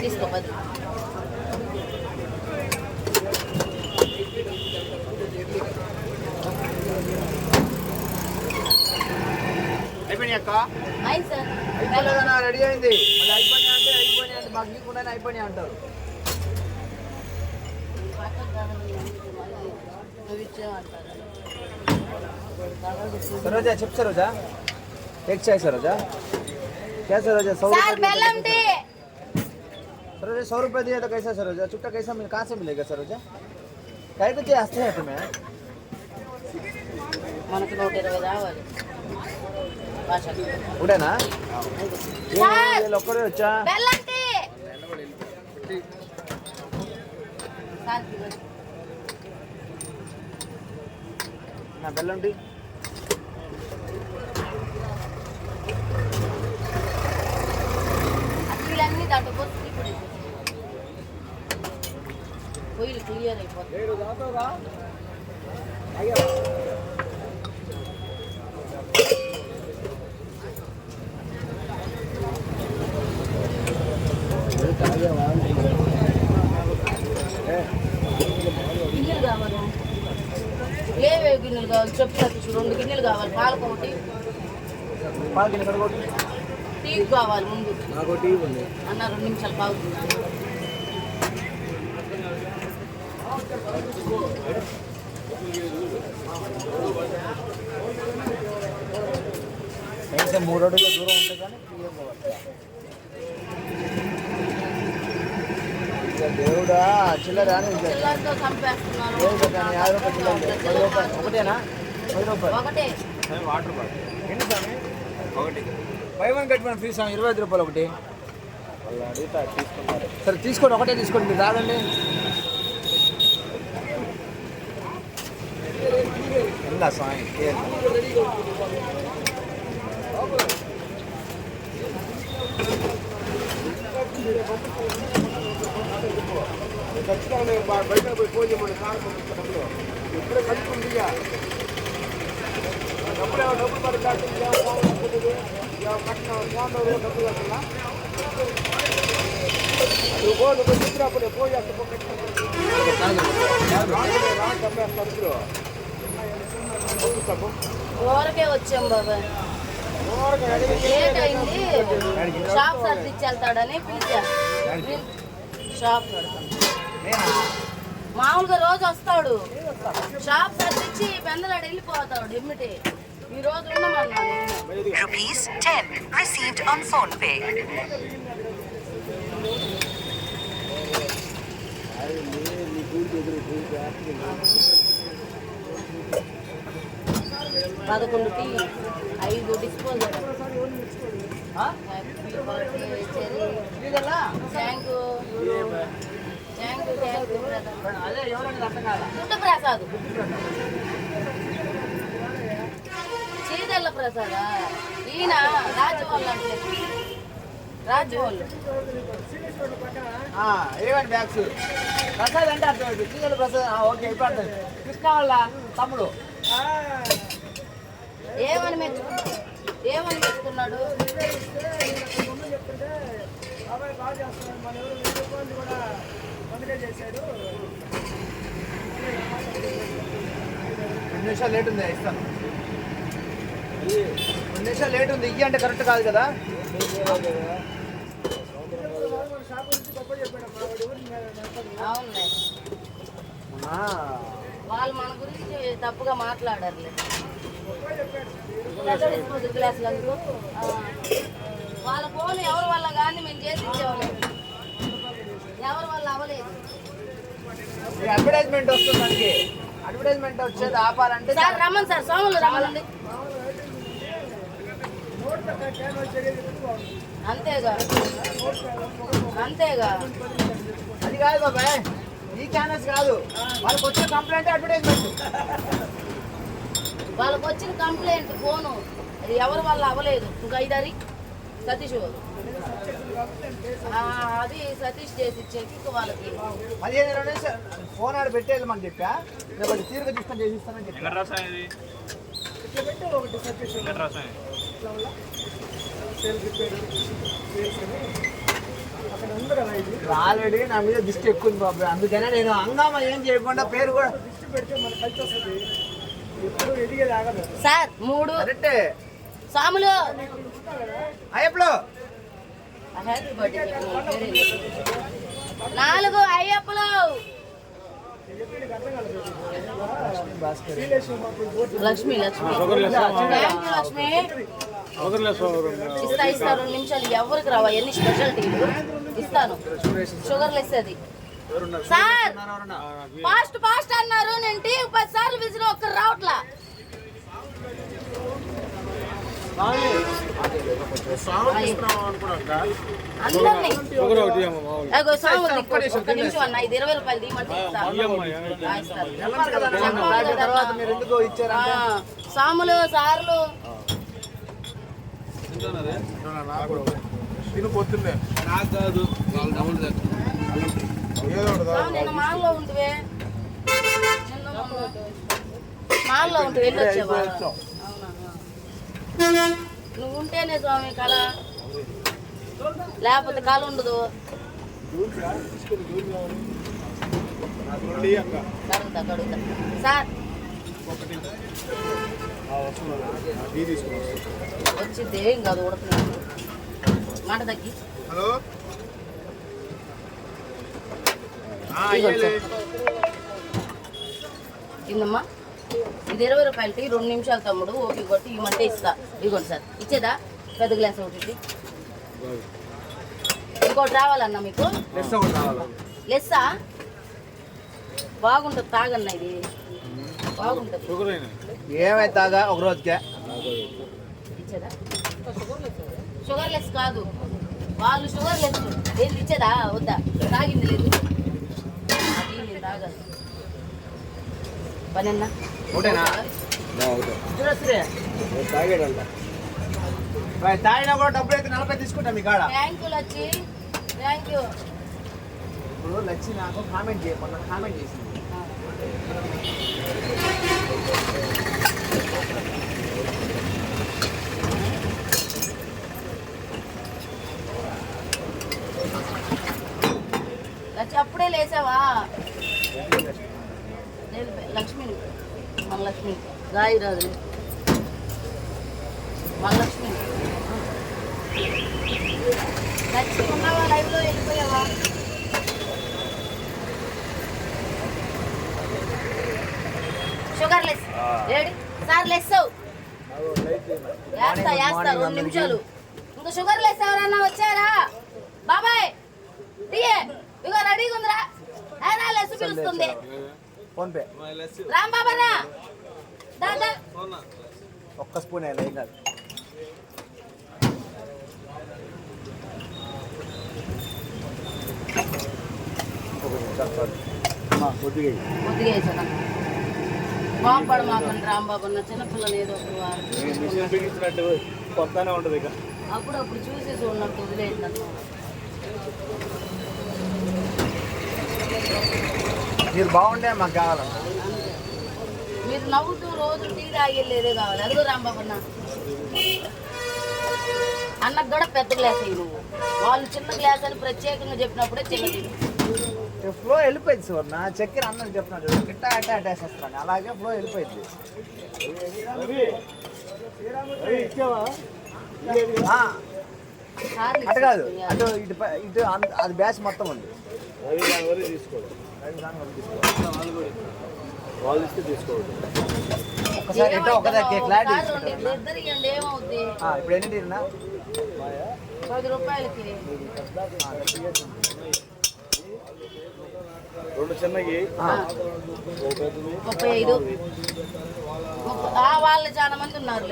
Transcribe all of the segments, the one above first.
తీసుకో 10. అయిపోయినాయి అక్క. అయింది సార్. అయిపోలేదన్నా, రెడీ అయింది. మళ్ళీ అయిపోయినాయి అంటే మాకు ఇవ్వకుండా అయిపోయినాయి అంటారు. सरोजा चुप सरोजा एक चाय सरोजा क्या सरोजा 100 रुपये सरोजा 100 रुपये दिया तो कैसा सरोजा चुट्टा कैसा मिल कहाँ से मिलेगा सरोजा क्या कुछ हंसते हैं तुम्हें మనకు 120 రావాలి ఉడేనా ఏ లోకరే వచ్చా బెల్లంటి నా బెల్లంటి అట్లన్నీ దాంట్లో పోసి ఇప్పుడు పొయ్యిలు క్లియర్ అయిపోతుంది. గిన్నెలు కావాలి, ఏవే గిన్నెలు కావాలి చెప్తా. 2 గిన్నెలు కావాలి, పాలకు ఒకటి, టీ కావాలి. ముందు అన్న 2 నిమిషాలు కాగుతుంది. అయితే 3 అడుగుల దూరం ఉంటుంది కానీ క్లియర్ కావాలి. దేవుడా చిల్లర చిల్లరతో చంపేస్తున్నాను. ఒకటేనా 10 రూపాయలు ఒకటే వాటర్ బాటిల్ ఎన్ని స్వామి ఒకటి buy one get one free స్వామి 25 రూపాయలు ఒకటి వాళ్ళు అడుగుతా తీసుకున్నారు. సరే తీసుకోండి, ఒకటే తీసుకోండి, మీరు తాగండి. ఎలా స్వామి ఖచ్చితంగా బయట పోయి ఫోన్ చేయమని కారు పంపించినప్పుడు ఇప్పుడే కలుపుకుంది డబ్బులు పడి కట్టిన డబ్బులు కట్టినా నువ్వు చెప్పినప్పుడు ఫోన్ చేస్తాను. ఊరకే వచ్చాం బాబాయ్, లేట్ అయింది. షాప్ సర్దిచ్చి వెళ్తాడని పిలిచాను. షాప్ మామూలుగా రోజు వస్తాడు, షాప్ సర్దిచ్చి పెందలాడు వెళ్ళిపోతాడు ఎమ్మిటి. ఈ రోజు ఉండమన్నాను. ₹10 received on phone pay. పదకొండు టీ, 5 డిస్పోజల్. గుడ్డు ప్రసాద్, చీదల్ల ప్రసాదా ఈయన రాజవోళ్ళు అంటే రాజవోళ్ళు ఏమండి బ్యాగ్స్ ప్రసాద్ అంటే అర్థం చీదల ప్రసాద్. ఓకే ఇప్పుడు అర్థం. కృష్ణ వాళ్ళ తమ్ముడు ఏమని మెచ్చుకున్నాడు. రెండు నిమిషాలు లేట్ ఉంది, ఇస్తాను. 2 నిమిషాలు లేట్ ఉంది, ఇయ్యి అంటే కరెక్ట్ కాదు కదా. అవునులే, వాళ్ళు మన గురించి తప్పుగా మాట్లాడారులే. గ్లాసులు వాళ్ళ ఫోన్ ఎవరి వల్ల కానీ మేము చేసి ఇచ్చేవాళ్ళం, ఎవరి వల్ల అవ్వలేదు. అడ్వర్టైజ్మెంట్ వస్తుంది మనకి, అడ్వర్టైజ్మెంట్ వచ్చేది ఆపాలంటే. సార్ రమ్మని సార్, సోములు రమ్మండి. అంతేగా అంతేగా, అది కాదు బాబాయ్, ఈ ఛానల్స్ కాదు, వాళ్ళకి వచ్చిన కంప్లైంట్ అడ్వర్టైజ్మెంట్. వాళ్ళకి వచ్చిన కంప్లైంట్ ఫోను, అది ఎవరి వల్ల అవ్వలేదు. ఇంకా 5 సతీష్ అది సతీష్ చేసి ఇచ్చేకి ఇంక వాళ్ళకి 15 ఫోన్ ఆడ పెట్టేది మనకి చెప్పా నేను కొంచెం తీరుగా తీసుకొని చేసి ఇస్తానని చెప్పి ఆల్రెడీ నా మీద దృష్టి ఎక్కువ ఉంది బాబు, అందుకనే నేను హంగామా ఏం చేయకుండా పేరు కూడా సార్ 3 కరెక్టే. సాములు అయ్యప్పుడు 4 అయ్యప్పలు లక్ష్మి లక్ష్మి థ్యాంక్ యూ లక్ష్మి. ఇస్తా 2 నిమిషాలు. ఎవరికి రావా ఎన్ని స్పెషాలిటీలు ఇస్తాను. షుగర్ లెస్ అది సార్. ఫాస్ట్ ఫాస్ట్ అన్నారు, నేను టీ 10 సార్లు విజిల్ ఒక్కరు రావట్లా. అందరినీ అగో సాములు ఒక్క నిమిషం అన్న, ఇది 20 రూపాయలు తీయమంటే ఇస్తాను. తర్వాత మీరు ఎందుకు ఇచ్చారా? సాములు సార్లు నేను మాల్లో ఉంటువే, మాల్లో ఉంటు వెళ్ళొచ్చావా? నువ్వు ఉంటేనే స్వామి కళ, లేకపోతే కళ ఉండదు. కడుగుతా కడుగుతా సార్. వచ్చింది ఏం కాదు, ఉడుతున్నాను మాట తగ్గి. ఇందమ్మా ఇది 20 రూపాయలు టీ, 2 నిమిషాలు తమ్ముడు ఓపి కొట్టి ఇవ్వమంటే ఇస్తా. ఇదిగోండి సార్, ఇచ్చేదా? పెద్ద గ్లాస్ ఒకటి, ఇంకోటి రావాలన్నా మీకు లెస్సా? బాగుంటుంది, తాగన్నా ఇది బాగుంటుంది. ఏమైతే తాగా ఒక రోజుకే ఇచ్చేదా? షుగర్ లెస్ కాదు, వాళ్ళు షుగర్ లెస్. ఏంది ఇచ్చేదా? వద్దా? తాగింది లేదు అది నేను తాగదు. పనన్నా తాగినా కూడా డబ్బులు అయితే 40 తీసుకుంటా మీ కాడ. Thank you Lachchi, thank you. ఇప్పుడు లచ్చి నాకు కామెంట్ చేయకుండా కామెంట్ చేసింది. లచ్చి అప్పుడే లేసావా? లక్ష్మి మన లక్ష్మి గాయి రాదు, మన లక్ష్మి లక్ష్మి ఉన్నావా? లైవ్లో వెళ్ళిపోయావా? Sugar less ready sir. Less వేస్తా 2 నిమిషాలు. ఇంకా షుగర్ లెస్ ఎవరన్నా వచ్చారా? బాబాయ్ టీయే ఇగో రెడీగా ఉందిరా. అయినా లెస్ పిలుస్తుంది. ఫోన్ పే రామ్ బాబానా దాదా ఒక్క స్పూన్ వేయాలి, ఏం కాదు. కొద్దిగా వేసాను. బాగుపడు మాకండి రాంబాబు, నా చిన్నపిల్లలు ఏదో ఒకరు అప్పుడప్పుడు చూసేసి ఉన్నట్టు వదిలేయండి. మీరు బాగుంటే మాకు కావాలన్నా. మీరు నవ్వుతూ రోజు టీ తాగేలేదే కావాలి. అదిగో రాంబాబు అన్నకు కూడా పెద్ద గ్లాస్ అయ్యి, నువ్వు వాళ్ళు చిన్న గ్లాస్ అని ప్రత్యేకంగా చెప్పినప్పుడే చిన్నది. ఫ్లో వెళ్ళిపోయింది సువర్ణ. చక్కెర అన్నది చెప్తున్నాడు గిట్ట అట్టే అట్టేసేస్తాను, అలాగే ఫ్లో వెళ్ళిపోయింది. అటు కాదు, అటు ఇటు ఇటు అది బ్యాచ్ మొత్తం ఉంది. ఒకసారి ఎటో ఒకదానికి క్లారిటీ ఏమవుద్ది? ఇప్పుడు ఎన్ని తీరినా 10 రూపాయలకి 2 చిన్నవి 35. వాళ్ళు చాలా మంది ఉన్నారు.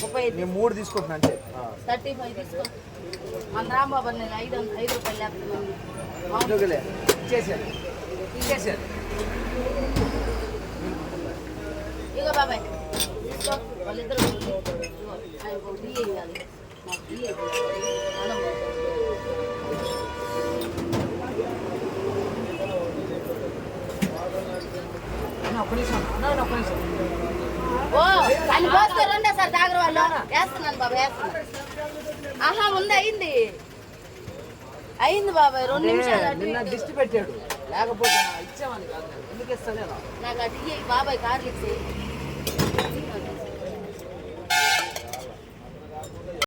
35 3 తీసుకుంటున్నా అంటే 35 తీసుకో. మన రాంబాబు 5 రూపాయలు లేకపోతే ఇచ్చేసాను. ఇగో బాబాయ్ వాళ్ళిద్దరు ఆయన టీ వేయాలి. మాకు ఇయ్యేది. మనం ఒక్క నిమిషం అన్న, ఒక్క నిమిషం. ఓ అని పోస్తారు ఉండే సార్ తాగర వాళ్ళు వేస్తున్నాను బాబా వేస్తున్నాను. ఆహా ఉంది అయింది బాబాయ్ 2 నిమిషాలు అటు నిన్న ఇటు. దిష్టి పెట్టాడు, లేకపోతే ఇచ్చేవాడిని కాదు. ఎందుకు ఇస్తలేదు? నాకు అటు ఇయ్యి బాబాయ్ కార్లు ఇచ్చేయి.